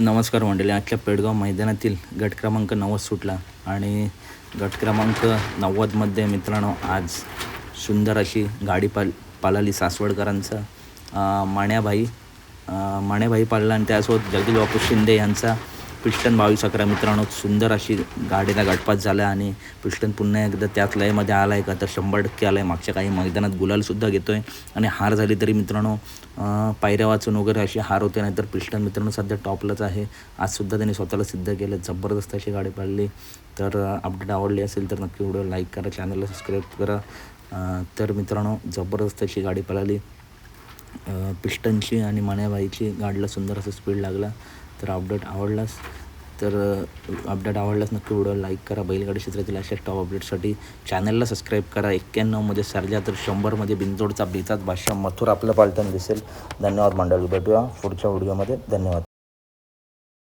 नमस्कार मंडळी. आजच्या पेडगाव मैदानातील गट क्रमांक 90 सुटला आणि गट क्रमांक 90मध्ये मित्रांनो आज सुंदर अशी गाडी पालाली सासवडकरांचा माण्याभाई पाळला आणि त्यासोबत जगदीश बापू शिंदे यांचा पिस्टन 22-11 मित्रांनो. सुंदर अशी गाडीला गटपात झाला आणि पिस्टन पुन्हा एकदा त्याच लयमध्ये आला आहे का तर 100% आला आहे. मागच्या काही मैदानात गुलालसुद्धा घेतो आहे आणि हार झाली तरी मित्रांनो पायऱ्या वाचून वगैरे अशी हार होते. नाही तर पिस्टन मित्रांनो सध्या टॉपलाच आहे. आजसुद्धा त्यांनी स्वतःला सिद्ध केलं. जबरदस्त अशी गाडी पाळली. तर अपडेट आवडली असेल तर नक्की व्हिडिओ लाईक करा, चॅनलला सबस्क्राईब करा. तर मित्रांनो जबरदस्त अशी गाडी पळाली पिस्टनची आणि माण्याबाईची. गाडीला सुंदर असं स्पीड लागला. तर अपडेट आवडलास नक्की व्हिडिओ लाईक करा. बैलगाडी क्षेत्रातील अशाच टॉप अपडेटसाठी चॅनलला सबस्क्राईब करा. 91मध्ये सर्जा तर 100मध्ये बिनतोडचा बेताज बादशाह मथुर आपलं पालटण दिसेल. धन्यवाद मंडळी. भेटूया पुढच्या व्हिडिओमध्ये. धन्यवाद.